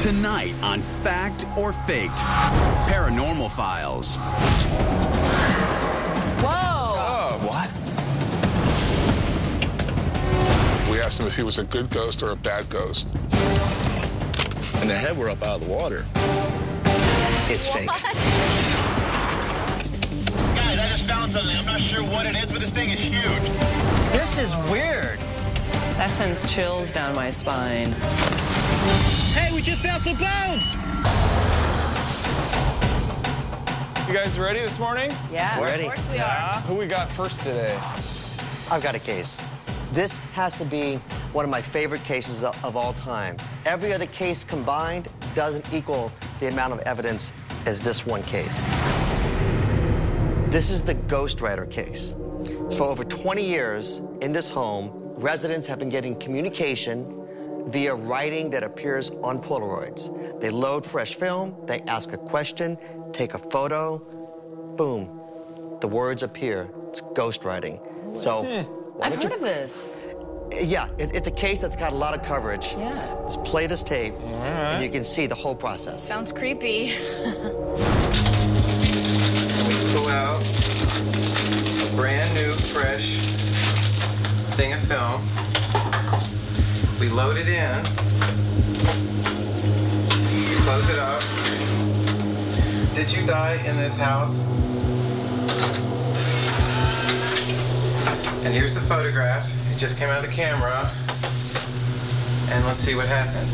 Tonight on Fact or Faked, Paranormal Files. Whoa! Oh, what? We asked him if he was a good ghost or a bad ghost. And the head were up out of the water. It's fake. Guys, I just found something. I'm not sure what it is, but this thing is huge. This is weird. That sends chills down my spine. Hey, we just found some bones! You guys ready this morning? Yeah, Ready. of course we are. Who we got first today? I've got a case. This has to be one of my favorite cases of all time. Every other case combined doesn't equal the amount of evidence as this one case. This is the ghostwriter case. For over 20 years in this home, residents have been getting communication via writing that appears on Polaroids. They load fresh film, they ask a question, take a photo, boom, the words appear. It's ghostwriting. So, I've heard of this. yeah, it's a case that's got a lot of coverage. Yeah. Let's play this tape, and you can see the whole process. Sounds creepy. Pull out a brand new, fresh thing of film. We load it in. We close it up. Did you die in this house? And here's the photograph. It just came out of the camera. And let's see what happens.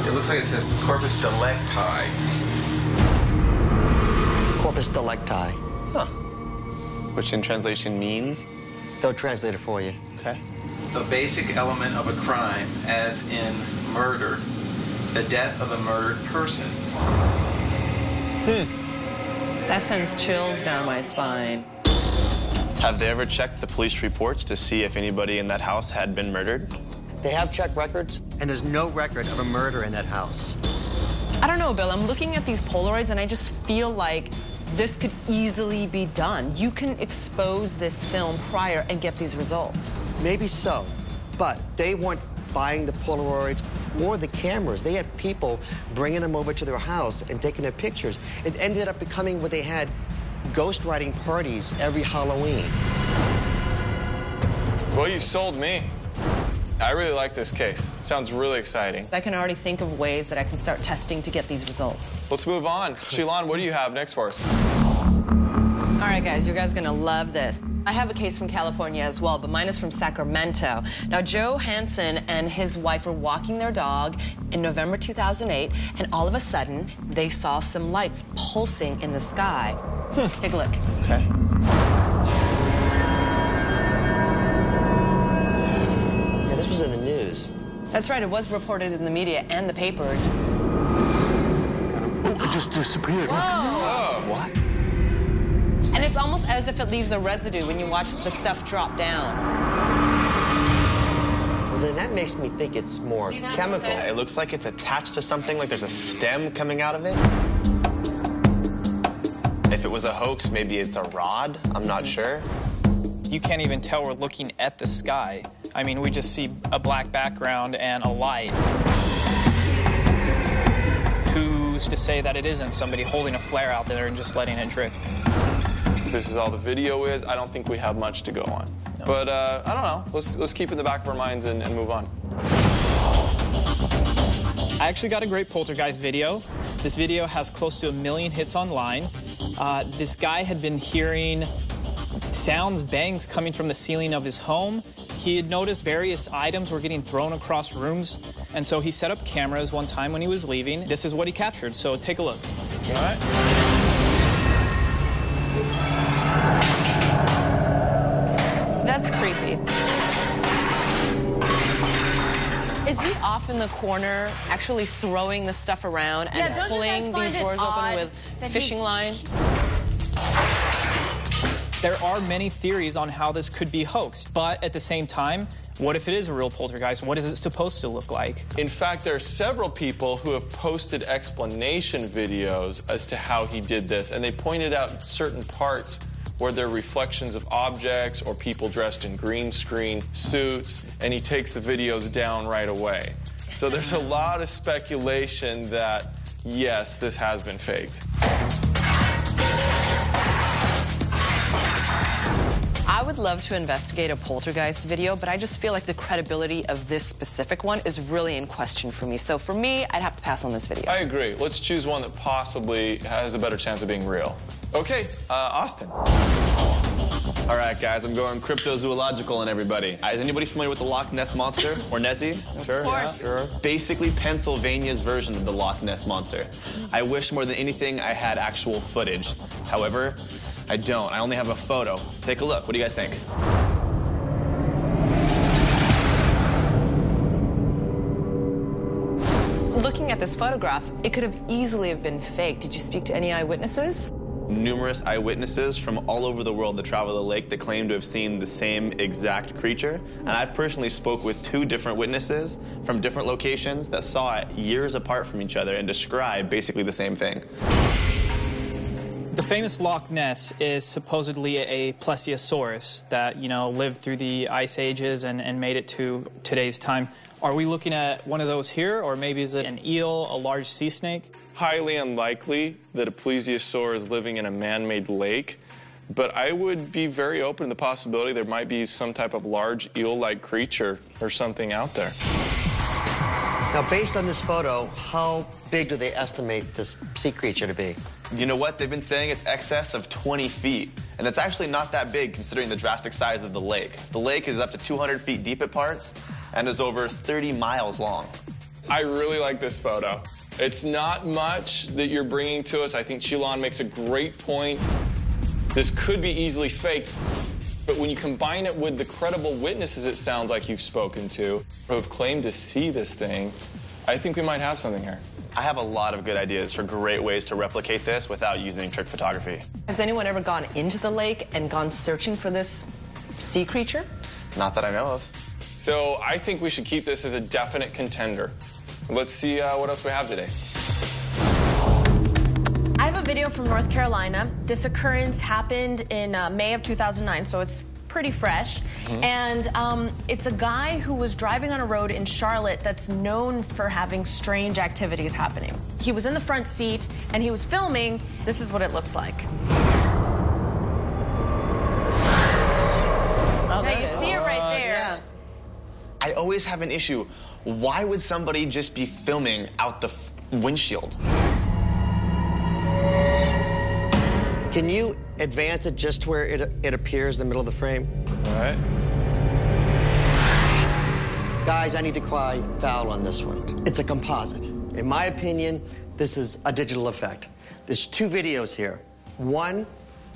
It looks like it says corpus delicti. Corpus delicti. Huh. Which in translation means? They'll translate it for you. Okay. The basic element of a crime, as in murder, the death of a murdered person. That sends chills down my spine. Have they ever checked the police reports to see if anybody in that house had been murdered? They have checked records, and there's no record of a murder in that house. I don't know, Bill. I'm looking at these Polaroids, and I just feel like this could easily be done. You can expose this film prior and get these results. Maybe so, but they weren't buying the Polaroids or the cameras. They had people bringing them over to their house and taking their pictures. It ended up becoming where they had ghostwriting parties every Halloween. Well, you sold me. I really like this case. Sounds really exciting. I can already think of ways that I can start testing to get these results. Let's move on. Shilan, what do you have next for us? All right, guys, you guys are gonna love this. I have a case from California as well, but mine is from Sacramento. Now, Joe Hansen and his wife were walking their dog in November 2008, and all of a sudden, they saw some lights pulsing in the sky. Take a look. Okay. Yeah, this was in the news. That's right, it was reported in the media and the papers. It just disappeared. Oh, what? And it's almost as if it leaves a residue when you watch the stuff drop down. Well, then that makes me think it's more chemical. It looks like it's attached to something, like there's a stem coming out of it. If it was a hoax, maybe it's a rod. I'm not sure. You can't even tell we're looking at the sky. I mean, we just see a black background and a light. Who's to say that it isn't somebody holding a flare out there and just letting it drip? If this is all the video is, I don't think we have much to go on. No. But I don't know. Let's keep it in the back of our minds and move on. I actually got a great poltergeist video. This video has close to 1 million hits online. This guy had been hearing sounds, bangs coming from the ceiling of his home. He had noticed various items were getting thrown across rooms, and so he set up cameras one time when he was leaving. This is what he captured, so take a look. All right. That's creepy. Is he off in the corner actually throwing the stuff around and pulling these doors open with fishing line? There are many theories on how this could be hoaxed, but at the same time, what if it is a real poltergeist? What is it supposed to look like? In fact, there are several people who have posted explanation videos as to how he did this, and they pointed out certain parts where there are reflections of objects or people dressed in green screen suits, and he takes the videos down right away. So there's a lot of speculation that, yes, this has been faked. I would love to investigate a poltergeist video, but I just feel like the credibility of this specific one is really in question for me. So for me, I'd have to pass on this video. I agree. Let's choose one that possibly has a better chance of being real. Okay, Austin. All right, guys, I'm going cryptozoological on everybody. Is anybody familiar with the Loch Ness Monster, or Nessie? Sure, of course. Yeah. Sure. Basically, Pennsylvania's version of the Loch Ness Monster. I wish more than anything I had actual footage. However, I don't. I only have a photo. Take a look. What do you guys think? Looking at this photograph, it could have easily have been fake. Did you speak to any eyewitnesses? Numerous eyewitnesses from all over the world that travel the lake that claim to have seen the same exact creature. And I've personally spoke with 2 different witnesses from different locations that saw it years apart from each other and describe basically the same thing. The famous Loch Ness is supposedly a plesiosaurus that, you know, lived through the ice ages and made it to today's time. Are we looking at one of those here, or maybe is it an eel, a large sea snake? Highly unlikely that a plesiosaur is living in a man-made lake, but I would be very open to the possibility there might be some type of large eel-like creature or something out there. Now, based on this photo, how big do they estimate this sea creature to be? You know what? They've been saying it's excess of 20 feet. And it's actually not that big considering the drastic size of the lake. The lake is up to 200 feet deep at parts and is over 30 miles long. I really like this photo. It's not much that you're bringing to us. I think Chilon makes a great point. This could be easily faked, but when you combine it with the credible witnesses it sounds like you've spoken to who have claimed to see this thing, I think we might have something here. I have a lot of good ideas for great ways to replicate this without using trick photography. Has anyone ever gone into the lake and gone searching for this sea creature? Not that I know of. So I think we should keep this as a definite contender. Let's see what else we have today. I have a video from North Carolina. This occurrence happened in May of 2009, so it's pretty fresh. And it's a guy who was driving on a road in Charlotte that's known for having strange activities happening. He was in the front seat and he was filming. This is what it looks like. Oh, now you see it right there. Yeah. I always have an issue. Why would somebody just be filming out the windshield? Can you advance it just where it appears in the middle of the frame? All right. Guys, I need to cry foul on this one. It's a composite. In my opinion, this is a digital effect. There's 2 videos here. One,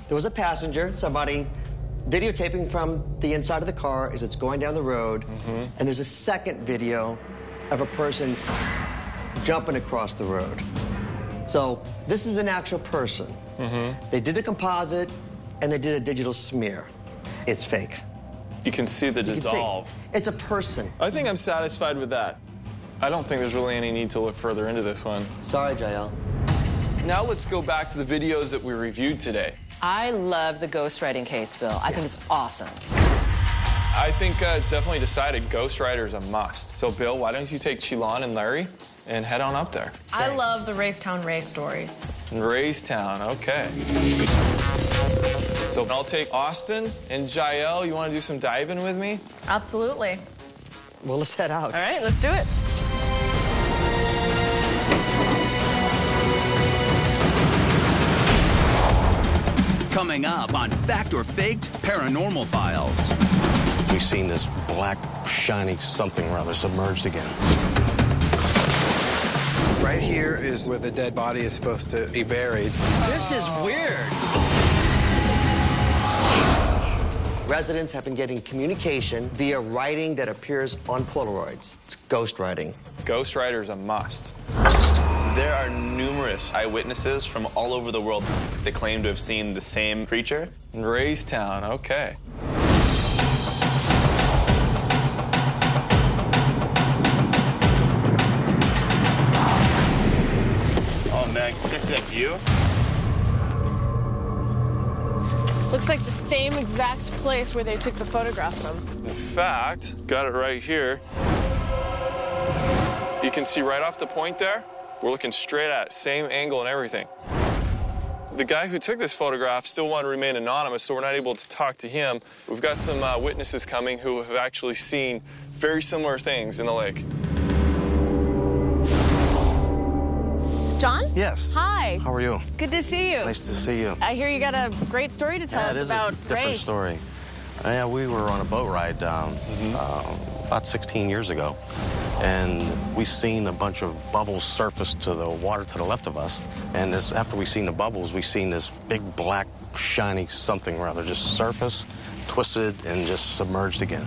there was a passenger, somebody videotaping from the inside of the car as it's going down the road. And there's a second video of a person jumping across the road. So this is an actual person. They did a composite and they did a digital smear. It's fake. You can see the You can see dissolve. it's a person. I think I'm satisfied with that. I don't think there's really any need to look further into this one. Sorry, Jael. Now let's go back to the videos that we reviewed today. I love the ghostwriting case, Bill. I think it's awesome. I think it's definitely decided Ghost Rider is a must. So, Bill, why don't you take Chilon and Larry and head on up there? I love the Racetown Ray story. Raystown, okay. So I'll take Austin and Jael. You want to do some diving with me? Absolutely. Well, let's head out. All right, let's do it. Coming up on Fact or Faked Paranormal Files. We've seen this black, shiny something or other submerged again. Right here is where the dead body is supposed to be buried. This is weird. Residents have been getting communication via writing that appears on Polaroids. It's ghost writing. Ghost Rider is a must. There are numerous eyewitnesses from all over the world that claim to have seen the same creature. Raystown, okay. Oh man, can you see that view? Looks like the same exact place where they took the photograph from. In fact, got it right here. can see right off the point there, we're looking straight at it, same angle and everything. The guy who took this photograph still wanted to remain anonymous, so we're not able to talk to him. We've got some witnesses coming who have actually seen very similar things in the lake. John? Yes. Hi. How are you? Good to see you. Nice to see you. I hear you got a great story to tell us about It is a different story. Yeah, we were on a boat ride about 16 years ago, and we seen a bunch of bubbles surface to the water to the left of us. And after we seen the bubbles, we seen this big black shiny something rather just surface, twisted, and just submerged again.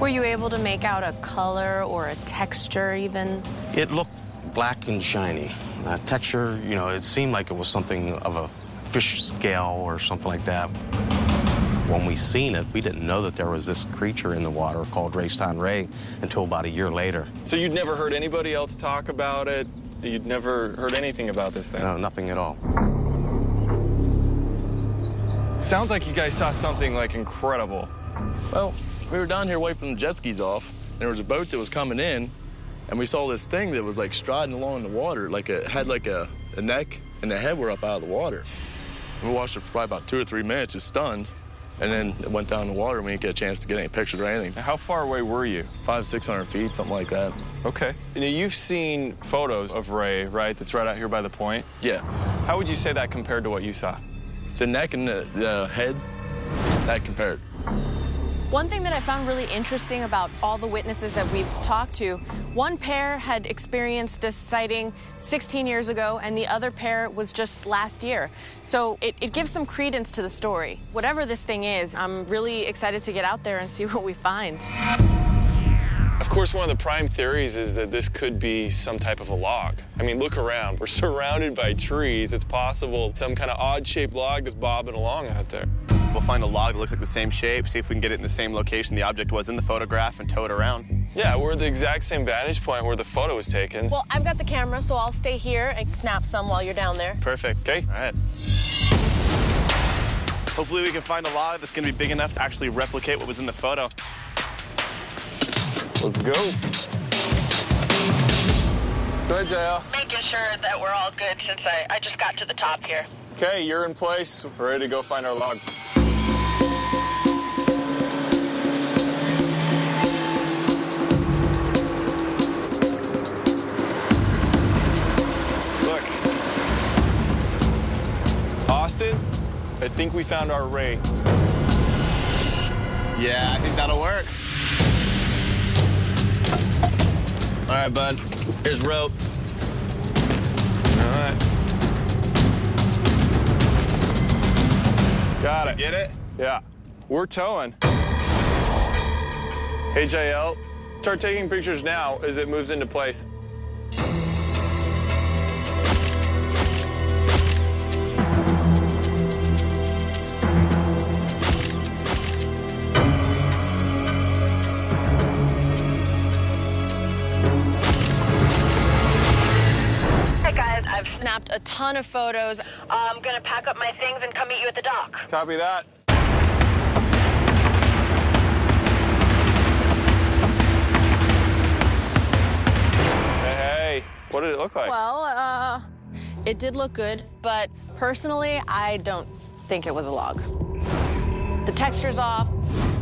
Were you able to make out a color or a texture even? It looked black and shiny. Texture, you know, it seemed like it was something of a fish scale or something like that. When we seen it, we didn't know that there was this creature in the water called Rayston Ray until about a year later. So you'd never heard anybody else talk about it? You'd never heard anything about this thing? No, nothing at all. Sounds like you guys saw something, like, incredible. Well, we were down here wiping the jet skis off, and there was a boat that was coming in, and we saw this thing that was, like, striding along the water, like it had, like, a neck, and the head were up out of the water. And we watched it for probably about 2 or 3 minutes, just stunned, and then it went down in the water, and we didn't get a chance to get any pictures or anything. How far away were you? 500-600 feet, something like that. Okay. Now, you've seen photos of Ray, right? That's right out here by the point? Yeah. How would you say that compared to what you saw? The neck and the head, that compared. One thing that I found really interesting about all the witnesses that we've talked to, one pair had experienced this sighting 16 years ago, and the other pair was just last year. So it gives some credence to the story. Whatever this thing is, I'm really excited to get out there and see what we find. Of course, one of the prime theories is that this could be some type of a log. I mean, look around. We're surrounded by trees. It's possible some kind of odd-shaped log is bobbing along out there. We'll find a log that looks like the same shape, see if we can get it in the same location the object was in the photograph, and tow it around. Yeah, we're at the exact same vantage point where the photo was taken. Well, I've got the camera, so I'll stay here and snap some while you're down there. Perfect. Okay. All right. Hopefully we can find a log that's going to be big enough to actually replicate what was in the photo. Let's go. Go ahead, JL. Making sure that we're all good since I just got to the top here. Okay, you're in place. We're ready to go find our log. Look. Austin, I think we found our Ray. Yeah, I think that'll work. All right, bud. Here's rope. All right. Got it. Get it? Yeah. We're towing. Hey, JL, start taking pictures now as it moves into place. I've snapped a ton of photos. I'm gonna pack up my things and come meet you at the dock. Copy that. Hey, what did it look like? Well, it did look good, but personally, I don't think it was a log. The texture's off.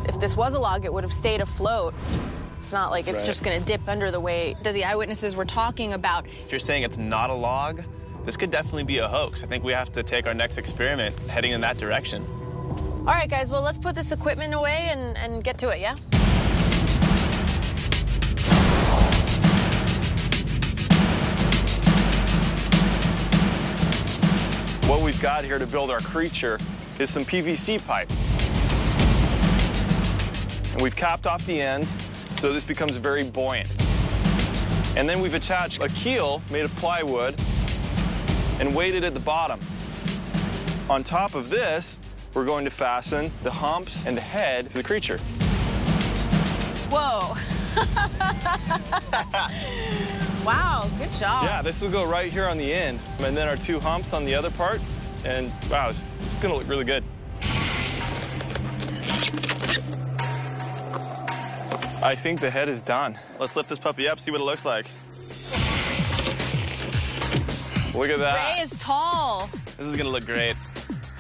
If this was a log, it would have stayed afloat. It's not like it's just gonna dip under the way that the eyewitnesses were talking about. If you're saying it's not a log, this could definitely be a hoax. I think we have to take our next experiment heading in that direction. All right, guys, well, let's put this equipment away and get to it, yeah? What we've got here to build our creature is some PVC pipe. And we've capped off the ends so this becomes very buoyant. And then we've attached a keel made of plywood and weighted at the bottom. On top of this, we're going to fasten the humps and the head to the creature. Whoa. Wow, good job. Yeah, this will go right here on the end. And then our 2 humps on the other part. And wow, it's gonna look really good. I think the head is done. Let's lift this puppy up, see what it looks like. Look at that. Ray is tall. This is gonna look great.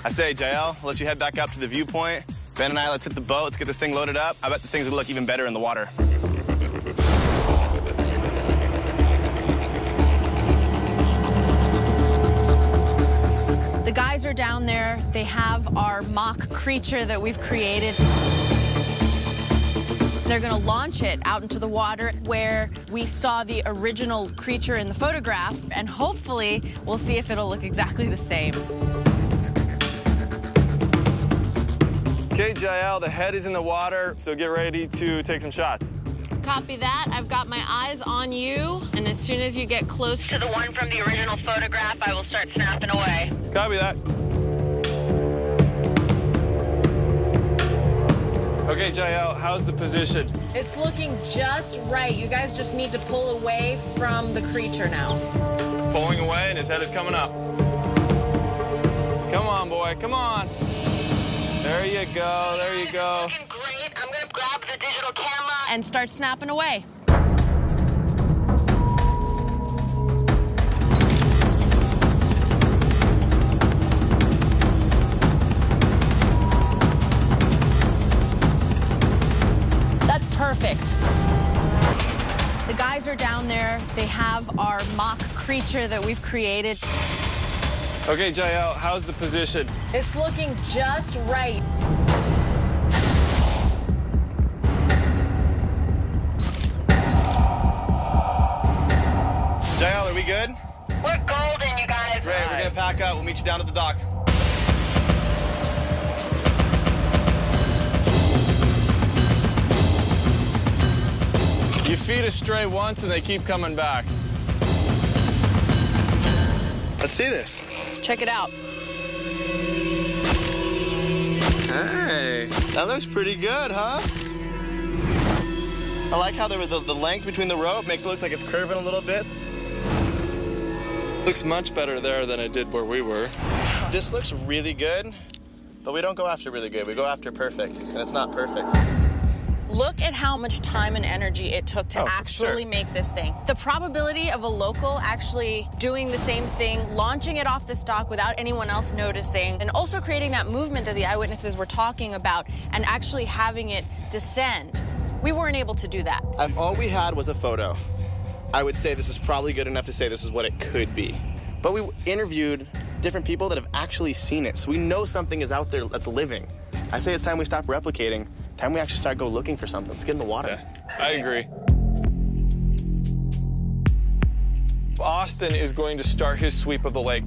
I say, JL, I'll let you head back up to the viewpoint. Ben and I, let's hit the boat. Let's get this thing loaded up. I bet this thing's gonna look even better in the water. The guys are down there. They have our mock creature that we've created. They're gonna launch it out into the water where we saw the original creature in the photograph, and hopefully we'll see if it'll look exactly the same. Okay, Jael, the head is in the water, so get ready to take some shots. Copy that. I've got my eyes on you, and as soon as you get close To the one from the original photograph, I will start snapping away. Copy that. Okay, Jael, how's the position? It's looking just right. You guys just need to pull away from the creature now. Pulling away, and his head is coming up. Come on, boy, come on. There you go, there you go. Looking great. I'm gonna grab the digital camera And start snapping away. That's perfect. The guys are down there. They have our mock creature that we've created. Okay, Jael, how's the position? It's looking just right. JL, are we good? We're golden, you guys. Great, we're gonna pack up. We'll meet you down at the dock. You feed a stray once, and they keep coming back. Let's see this. Check it out. Hey, that looks pretty good, huh? I like how the length between the rope makes it look like it's curving a little bit. Looks much better there than it did where we were. This looks really good, but we don't go after really good. We go after perfect, and it's not perfect. Look at how much time and energy it took to actually make this thing. The probability of a local actually doing the same thing, launching it off this dock without anyone else noticing, and also creating that movement that the eyewitnesses were talking about, and actually having it descend. We weren't able to do that. If all we had was a photo, I would say this is probably good enough to say this is what it could be. But we interviewed different people that have actually seen it, so we know something is out there that's living. I say it's time we stop replicating. Time we actually start go looking for something. Let's get in the water. Yeah, I agree. Austin is going to start his sweep of the lake.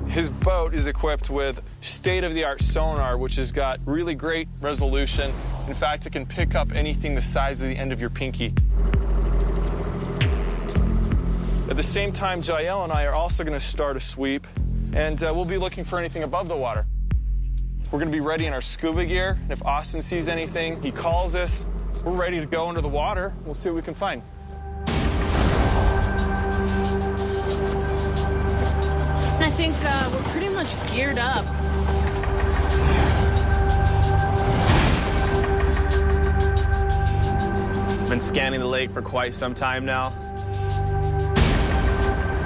His boat is equipped with state-of-the-art sonar, which has got really great resolution. In fact, it can pick up anything the size of the end of your pinky. At the same time, Jael and I are also going to start a sweep, and we'll be looking for anything above the water. We're gonna be ready in our scuba gear. And if Austin sees anything, he calls us. We're ready to go under the water. We'll see what we can find. I think we're pretty much geared up. I've been scanning the lake for quite some time now.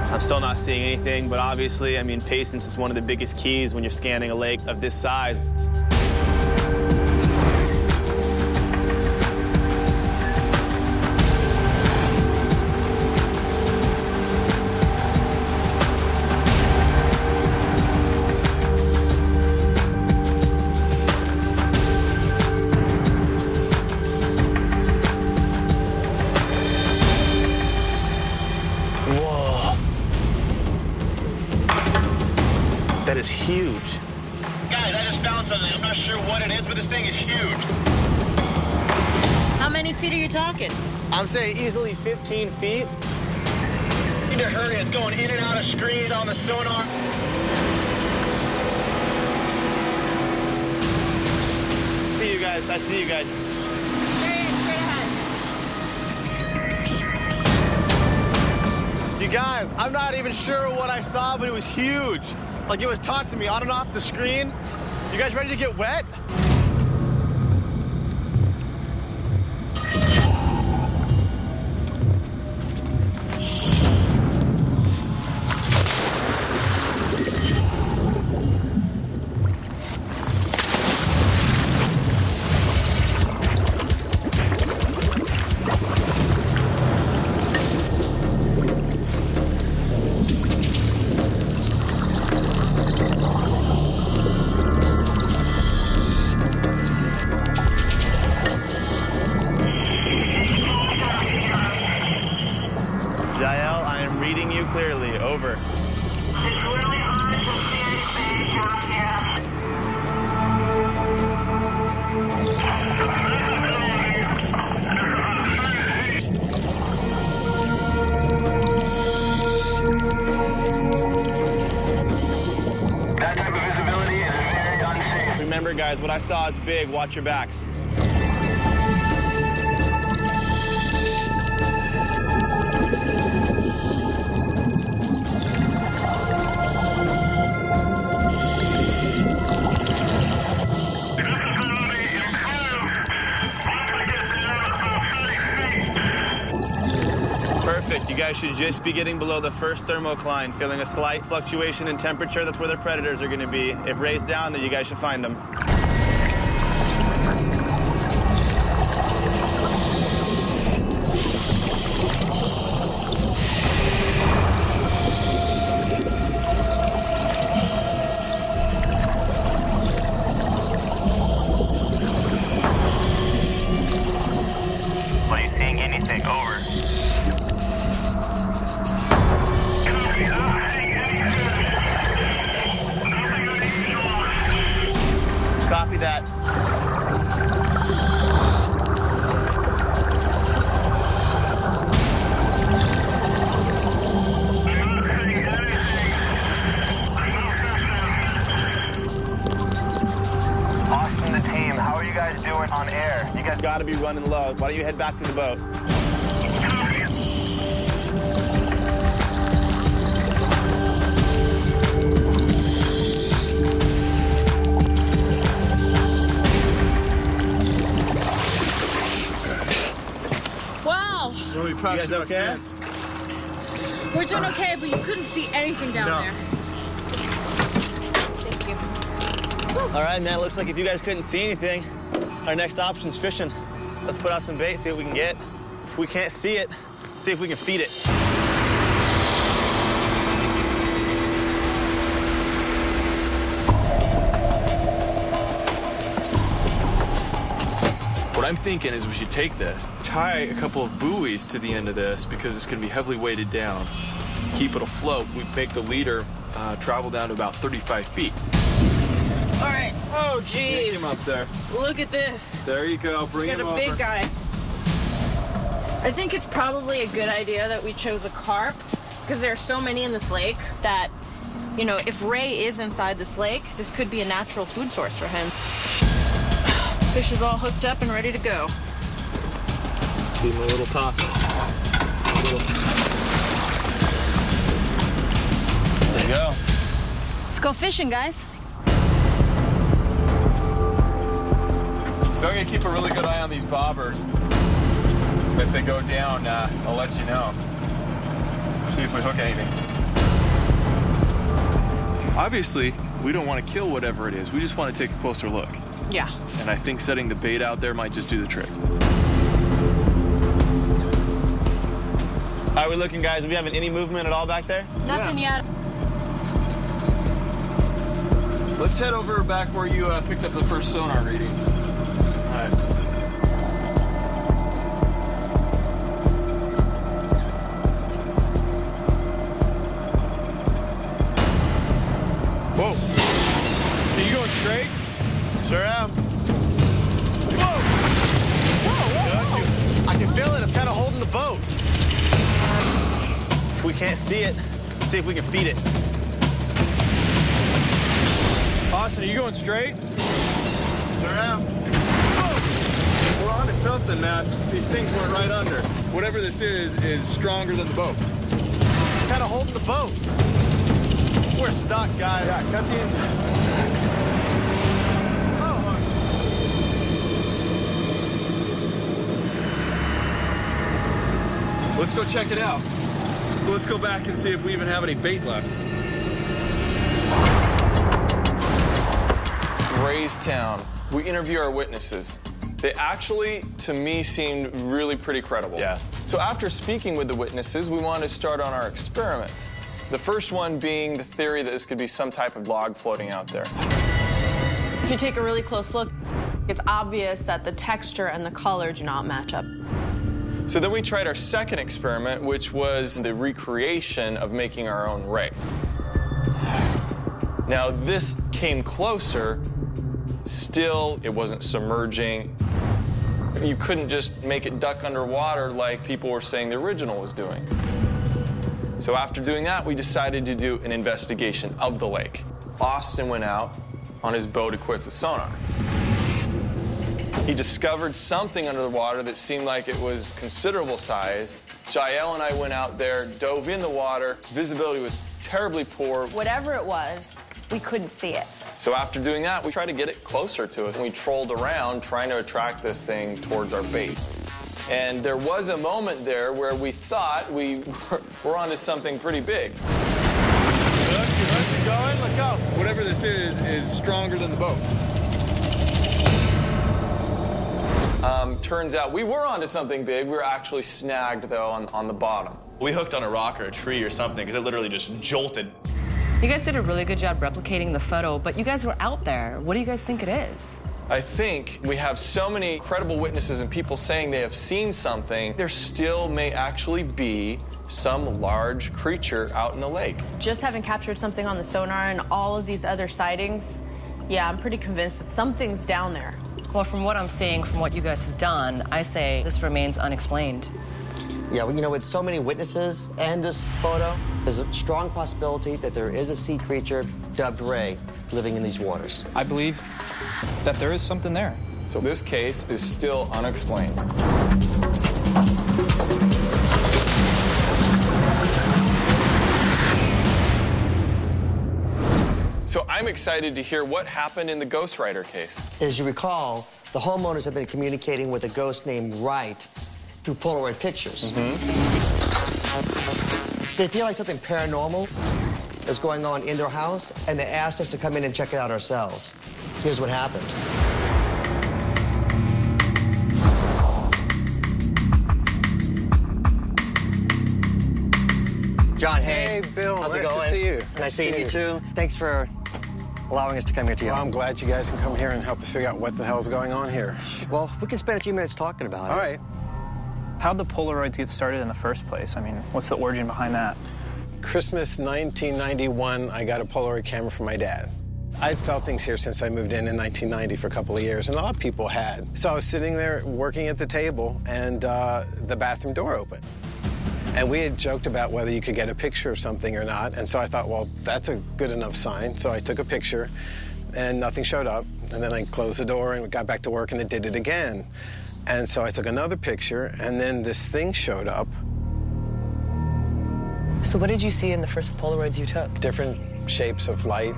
I'm still not seeing anything, but obviously, I mean, patience is one of the biggest keys when you're scanning a lake of this size. That is huge. Guys, I just found something. I'm not sure what it is, but this thing is huge. How many feet are you talking? I'm saying easily 15 feet. You need to hurry. It's going in and out of screen on the sonar. See you guys. I see you guys. You guys, I'm not even sure what I saw, but it was huge. Like it was talking to me on and off the screen. You guys ready to get wet? guys. What I saw is big. Watch your backs. Perfect. You guys should just be getting below the first thermocline, feeling a slight fluctuation in temperature. That's where their predators are going to be. If Ray's down, then you guys should find them. Are you seeing anything? Over. Copy that. Austin, the team, how are you guys doing on air? You guys got to be running low. Why don't you head back to the boat? Wow. You guys okay? We're doing okay, but you couldn't see anything down there. Thank you. All right, man. Looks like if you guys couldn't see anything, our next option's fishing. Let's put out some bait, see what we can get. If we can't see it, see if we can feed it. What I'm thinking is we should take this, tie a couple of buoys to the end of this because it's going to be heavily weighted down. Keep it afloat. We make the leader travel down to about 35 feet. All right. Oh, geez. Take him up there. Look at this. There you go. Bring him over. Got a big guy. I think it's probably a good idea that we chose a carp because there are so many in this lake that, you know, if Ray is inside this lake, this could be a natural food source for him. Fish is all hooked up and ready to go. Give him a little toss. There you go. Let's go fishing, guys. So I'm gonna keep a really good eye on these bobbers. If they go down, I'll let you know. See if we hook anything. Obviously, we don't want to kill whatever it is. We just want to take a closer look. Yeah. And I think setting the bait out there might just do the trick. How are we looking, guys? Are we having any movement at all back there? Nothing yet. Let's head over back where you picked up the first sonar reading. All right. Whoa. Are you going straight? Sure am. Whoa! I can feel it. It's kind of holding the boat. If we can't see it, see if we can feed it. Austin, are you going straight? Sure am. We're on to something, man. These things went right under. Whatever this is stronger than the boat. It's kind of holding the boat. We're stuck, guys. Yeah, cut the engine. Let's go check it out. Let's go back and see if we even have any bait left. Raystown. We interview our witnesses. They actually, to me, seemed really pretty credible. Yeah. So after speaking with the witnesses, we wanted to start on our experiments. The first one being the theory that this could be some type of log floating out there. If you take a really close look, it's obvious that the texture and the color do not match up. So then we tried our second experiment, which was the recreation of making our own ray. Now, this came closer. Still, it wasn't submerging. You couldn't just make it duck underwater like people were saying the original was doing. So after doing that, we decided to do an investigation of the lake. Austin went out, on his boat equipped with sonar. He discovered something under the water that seemed like it was considerable size. Jael and I went out there, dove in the water. Visibility was terribly poor. Whatever it was, we couldn't see it. So after doing that, we tried to get it closer to us, and we trolled around trying to attract this thing towards our bait. And there was a moment there where we thought we were onto something pretty big. Look, you're going, look out. Whatever this is stronger than the boat. Turns out we were onto something big. We were actually snagged, though, on the bottom. We hooked on a rock or a tree or something because it literally just jolted. You guys did a really good job replicating the photo, but you guys were out there. What do you guys think it is? I think we have so many credible witnesses and people saying they have seen something. There still may actually be some large creature out in the lake. Just having captured something on the sonar and all of these other sightings, yeah, I'm pretty convinced that something's down there. Well, from what I'm seeing, from what you guys have done, I say this remains unexplained. Yeah, well, you know, with so many witnesses and this photo, there's a strong possibility that there is a sea creature dubbed Ray living in these waters. I believe that there is something there. So this case is still unexplained. So I'm excited to hear what happened in the ghostwriter case. As you recall, the homeowners have been communicating with a ghost named Wright through Polaroid pictures. They feel like something paranormal is going on in their house, and they asked us to come in and check it out ourselves. Here's what happened. John, hey. Hey, Bill. How's nice it going? to see you. Nice seeing you, too. Thanks for allowing us to come here to you. Well, I'm glad you guys can come here and help us figure out what the hell's going on here. Well, we can spend a few minutes talking about it. All right. How'd the Polaroids get started in the first place? I mean, what's the origin behind that? Christmas 1991, I got a Polaroid camera from my dad. I'd felt things here since I moved in 1990 for a couple of years, and a lot of people had. So I was sitting there working at the table, and the bathroom door opened. And we had joked about whether you could get a picture of something or not, and so I thought, well, that's a good enough sign. So I took a picture, and nothing showed up. And then I closed the door and got back to work, and it did it again. And so I took another picture, and then this thing showed up. So what did you see in the first Polaroids you took? Different shapes of light.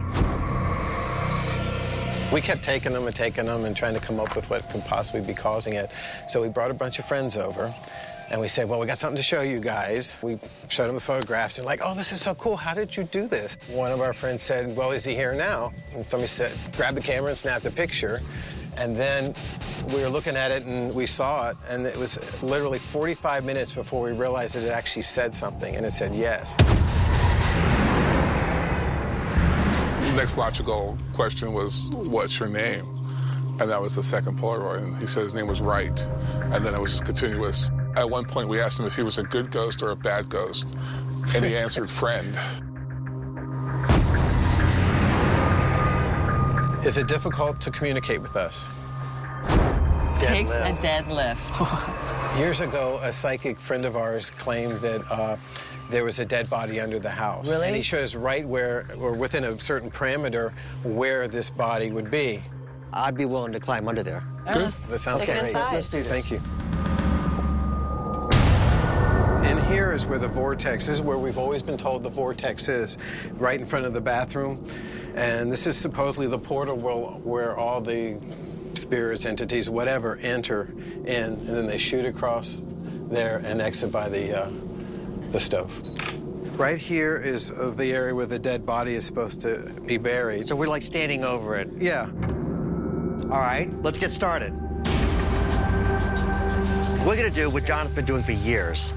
We kept taking them and trying to come up with what could possibly be causing it. So we brought a bunch of friends over, and we said, well, we got something to show you guys. We showed them the photographs. They're like, oh, this is so cool. How did you do this? One of our friends said, well, is he here now? And somebody said, grab the camera and snap the picture. And then we were looking at it, and we saw it, and it was literally 45 minutes before we realized that it actually said something, and it said yes. The next logical question was, what's your name? And that was the second Polaroid, and he said his name was Wright, and then it was just continuous. At one point, we asked him if he was a good ghost or a bad ghost, and he answered friend. Is it difficult to communicate with us? Takes a deadlift. Years ago, a psychic friend of ours claimed that there was a dead body under the house. Really? And he showed us right where, or within a certain parameter, where this body would be. I'd be willing to climb under there. Good. That sounds great. Let's do this. Thank you. And here is where the vortex is, where we've always been told the vortex is, right in front of the bathroom. And this is supposedly the portal where all the spirits, entities, whatever, enter in, and then they shoot across there and exit by the stove. Right here is the area where the dead body is supposed to be buried. So we're like standing over it. Yeah. All right, let's get started. We're gonna do what John's been doing for years.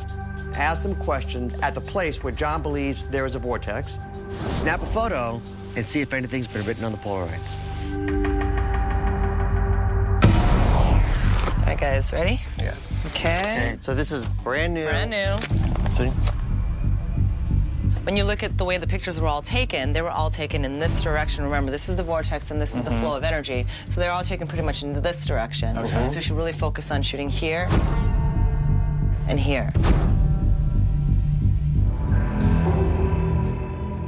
Ask some questions at the place where John believes there is a vortex, snap a photo, and see if anything's been written on the Polaroids. All right, guys, ready? Yeah. Okay. So this is brand new. Brand new. See? When you look at the way the pictures were all taken, they were all taken in this direction. Remember, this is the vortex and this is the flow of energy. So they're all taken pretty much in this direction. Okay. So we should really focus on shooting here and here.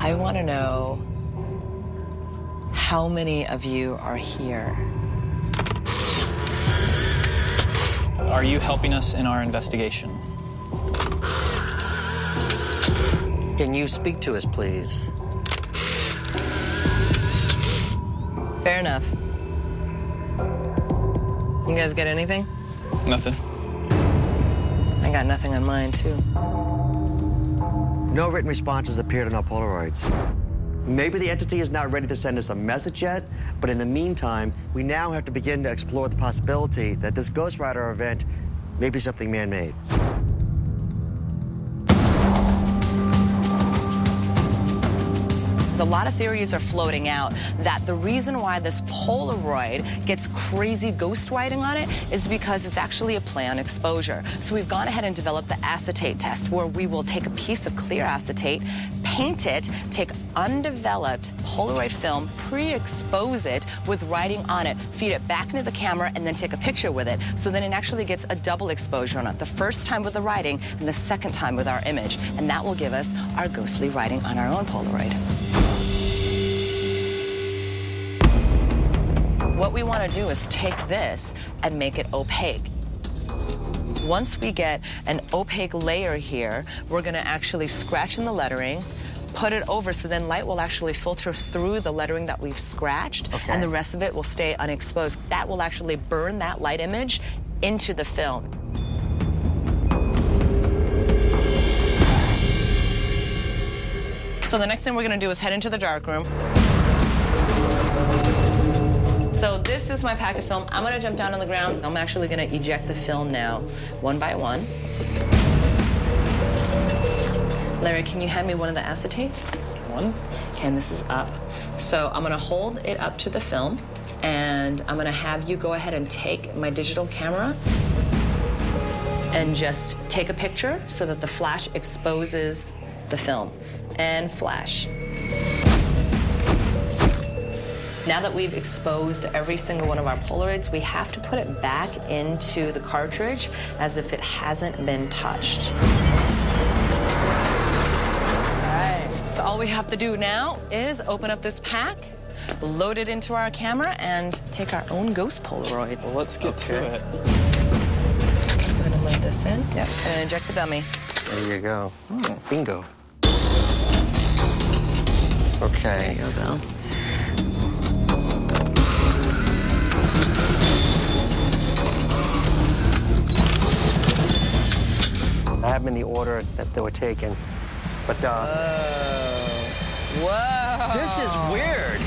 I want to know How many of you are here? Are you helping us in our investigation? Can you speak to us, please? Fair enough. You guys get anything? Nothing. I got nothing on mine, too. No written responses appeared on our Polaroids. Maybe the entity is not ready to send us a message yet, but in the meantime, we now have to begin to explore the possibility that this Ghost Rider event may be something man-made. A lot of theories are floating out that the reason why this Polaroid gets crazy ghost writing on it is because it's actually a play on exposure. So we've gone ahead and developed the acetate test, where we will take a piece of clear acetate, paint it, take undeveloped Polaroid film, pre-expose it with writing on it, feed it back into the camera, and then take a picture with it. So then it actually gets a double exposure on it, the first time with the writing and the second time with our image. And that will give us our ghostly writing on our own Polaroid. What we want to do is take this and make it opaque. Once we get an opaque layer here, we're going to actually scratch in the lettering, put it over, so then light will actually filter through the lettering that we've scratched, and the rest of it will stay unexposed. That will actually burn that light image into the film. So the next thing we're going to do is head into the darkroom. So this is my pack of film. I'm gonna jump down on the ground. I'm actually gonna eject the film now, one by one. Larry, can you hand me one of the acetates? One. Okay, and this is up. So I'm gonna hold it up to the film, and I'm gonna have you go ahead and take my digital camera and just take a picture so that the flash exposes the film. And flash. Now that we've exposed every single one of our Polaroids, we have to put it back into the cartridge as if it hasn't been touched. All right, so all we have to do now is open up this pack, load it into our camera, and take our own ghost Polaroids. Well, let's get to it. We're gonna load this in. Yep, it's gonna inject the dummy. There you go. Oh, bingo. Okay. There you go, Bill. I have them in the order that they were taken, but Whoa. This is weird.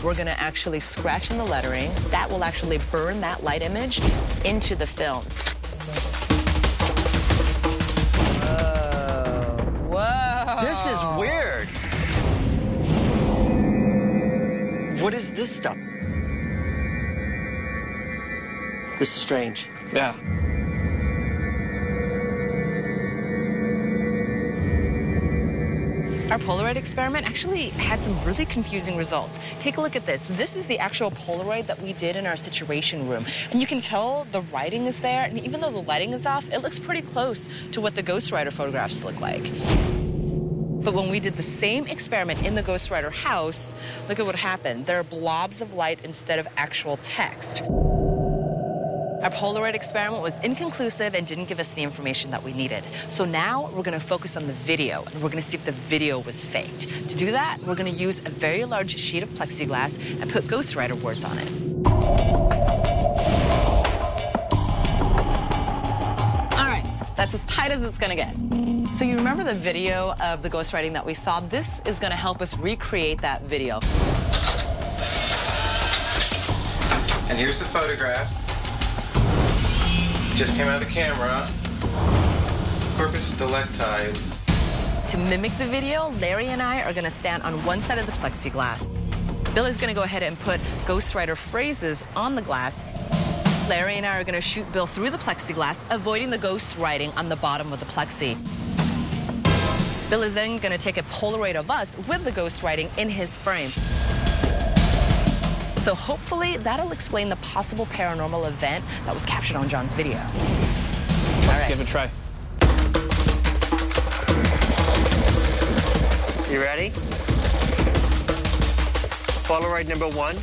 We're gonna actually scratch in the lettering. That will actually burn that light image into the film. Whoa. This is weird. What is this stuff? This is strange. Yeah. Our Polaroid experiment actually had some really confusing results. Take a look at this. This is the actual Polaroid that we did in our situation room. And you can tell the writing is there, and even though the lighting is off, it looks pretty close to what the Ghost Rider photographs look like. But when we did the same experiment in the Ghost Rider house, look at what happened. There are blobs of light instead of actual text. Our Polaroid experiment was inconclusive and didn't give us the information that we needed. So now we're going to focus on the video, and we're going to see if the video was faked. To do that, we're going to use a very large sheet of plexiglass and put Ghost Rider words on it. All right, that's as tight as it's going to get. So you remember the video of the ghost writing that we saw? This is going to help us recreate that video. And here's the photograph. Just came out of the camera. Corpus delicti. To mimic the video, Larry and I are going to stand on one side of the plexiglass. Billy's going to go ahead and put Ghost Rider phrases on the glass. Larry and I are going to shoot Bill through the plexiglass, avoiding the ghost writing on the bottom of the plexi. Bill is then going to take a Polaroid of us with the ghost writing in his frame. So hopefully that'll explain the possible paranormal event that was captured on John's video. Let's give it a try. You ready? Polaroid number 1.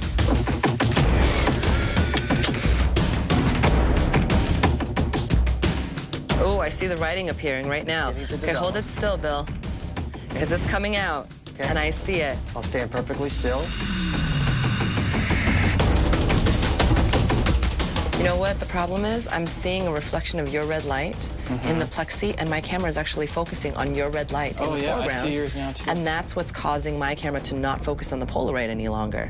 Oh, I see the writing appearing right now. Okay, hold it still, Bill, because it's coming out, and I see it. I'll stand perfectly still. You know what the problem is? I'm seeing a reflection of your red light in the plexi, and my camera is actually focusing on your red light in the foreground. I see yours now, too. And that's what's causing my camera to not focus on the Polaroid any longer.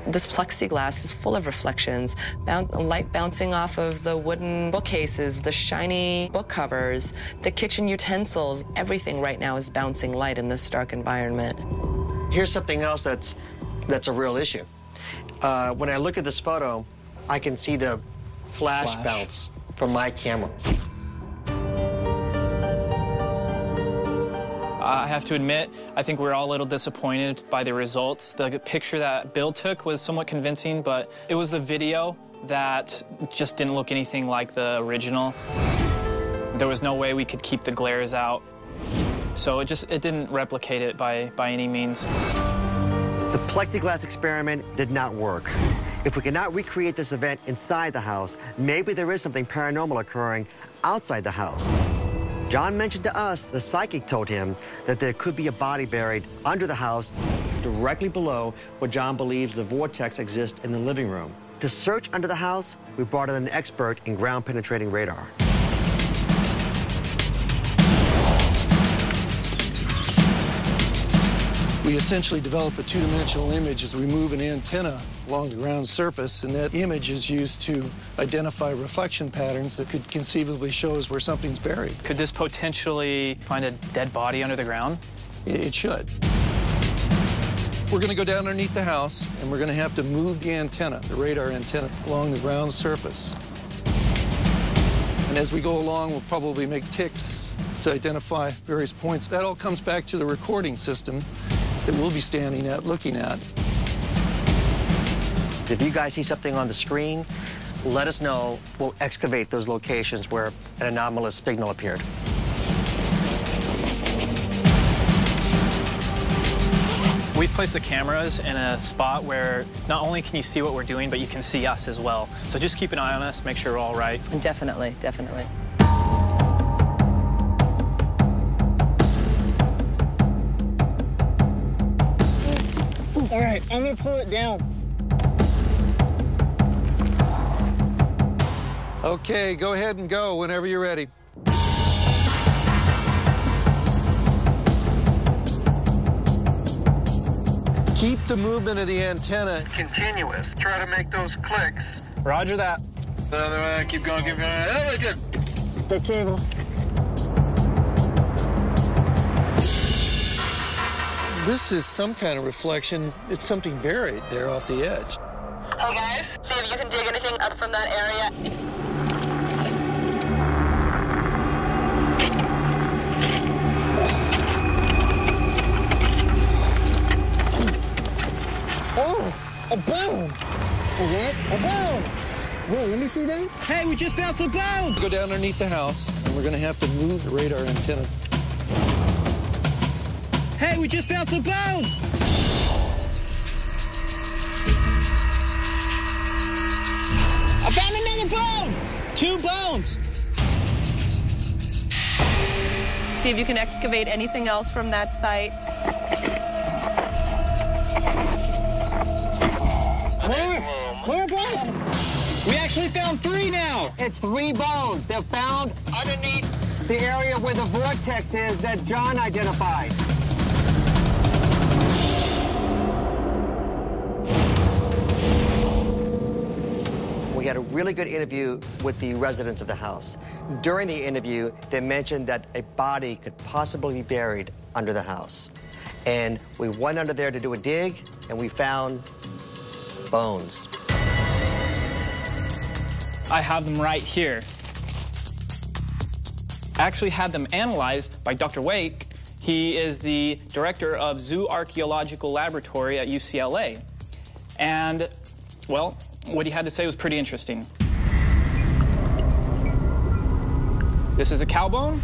This plexiglass is full of reflections, light bouncing off of the wooden bookcases, the shiny book covers, the kitchen utensils. Everything right now is bouncing light in this stark environment. Here's something else that's a real issue. When I look at this photo, I can see the flash bounce from my camera. I have to admit, I think we're all a little disappointed by the results. The picture that Bill took was somewhat convincing, but it was the video that just didn't look anything like the original. There was no way we could keep the glares out. So it didn't replicate it by any means. The plexiglass experiment did not work. If we cannot recreate this event inside the house, maybe there is something paranormal occurring outside the house. John mentioned to us the psychic told him that there could be a body buried under the house directly below where John believes the vortex exists in the living room. To search under the house, we brought in an expert in ground-penetrating radar. We essentially develop a two-dimensional image as we move an antenna along the ground surface, and that image is used to identify reflection patterns that could conceivably show us where something's buried. Could this potentially find a dead body under the ground? It should. We're going to go down underneath the house, and we're going to have to move the antenna, the radar antenna, along the ground surface. And as we go along, we'll probably make ticks to identify various points. That all comes back to the recording system that we'll be standing at, looking at. If you guys see something on the screen, let us know. We'll excavate those locations where an anomalous signal appeared. We've placed the cameras in a spot where not only can you see what we're doing, but you can see us as well. So just keep an eye on us, make sure we're all right. Definitely, definitely. All right, I'm gonna pull it down. Okay, go ahead and go whenever you're ready. Keep the movement of the antenna continuous. Try to make those clicks. Roger that. The other way, keep going, keep going. Oh, good. The cable. This is some kind of reflection. It's something buried there off the edge. Hey guys, see if you can dig anything up from that area. Oh, a bone. What? A bone. Wait, let me see that. Hey, we just found some bones. Go down underneath the house, and we're going to have to move the radar antenna. Hey, we just found some bones! I found another bone! 2 bones! See if you can excavate anything else from that site. More bones! We actually found 3 now! It's 3 bones. They're found underneath the area where the vortex is that John identified. We had a really good interview with the residents of the house. During the interview, they mentioned that a body could possibly be buried under the house. And we went under there to do a dig, and we found bones. I have them right here. I actually had them analyzed by Dr. Wake. He is the director of Zoo Archaeological Laboratory at UCLA. And, well, what he had to say was pretty interesting. This is a cow bone,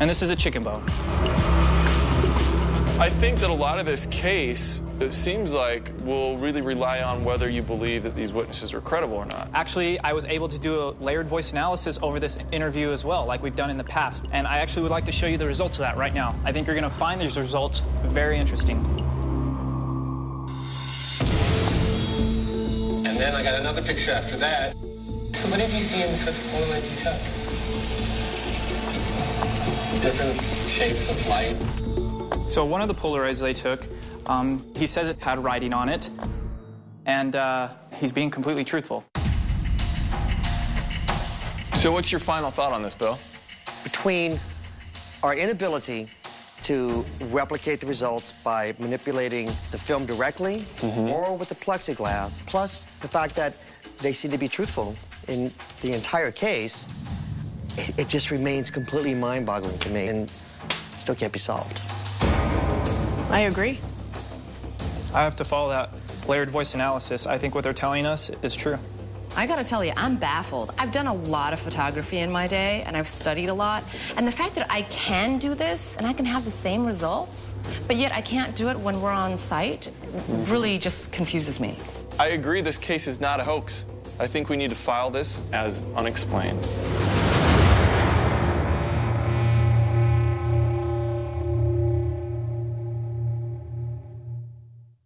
And this is a chicken bone. I think that a lot of this case, it seems like, will really rely on whether you believe that these witnesses are credible or not. Actually, I was able to do a layered voice analysis over this interview as well, like we've done in the past. And I actually would like to show you the results of that right now. I think you're going to find these results very interesting. And then I got another picture after that. So what did you see in the first Polaroid you took? Different shapes of light. So one of the Polaroids they took, he says it had writing on it, and he's being completely truthful. So what's your final thought on this, Bill? Between our inability to replicate the results by manipulating the film directly or with the plexiglass, plus the fact that they seem to be truthful in the entire case, it just remains completely mind-boggling to me and still can't be solved. I agree. I have to follow that layered voice analysis. I think what they're telling us is true. I gotta tell you, I'm baffled. I've done a lot of photography in my day, and I've studied a lot. And the fact that I can do this, and I can have the same results, but yet I can't do it when we're on site, really just confuses me. I agree this case is not a hoax. I think we need to file this as unexplained.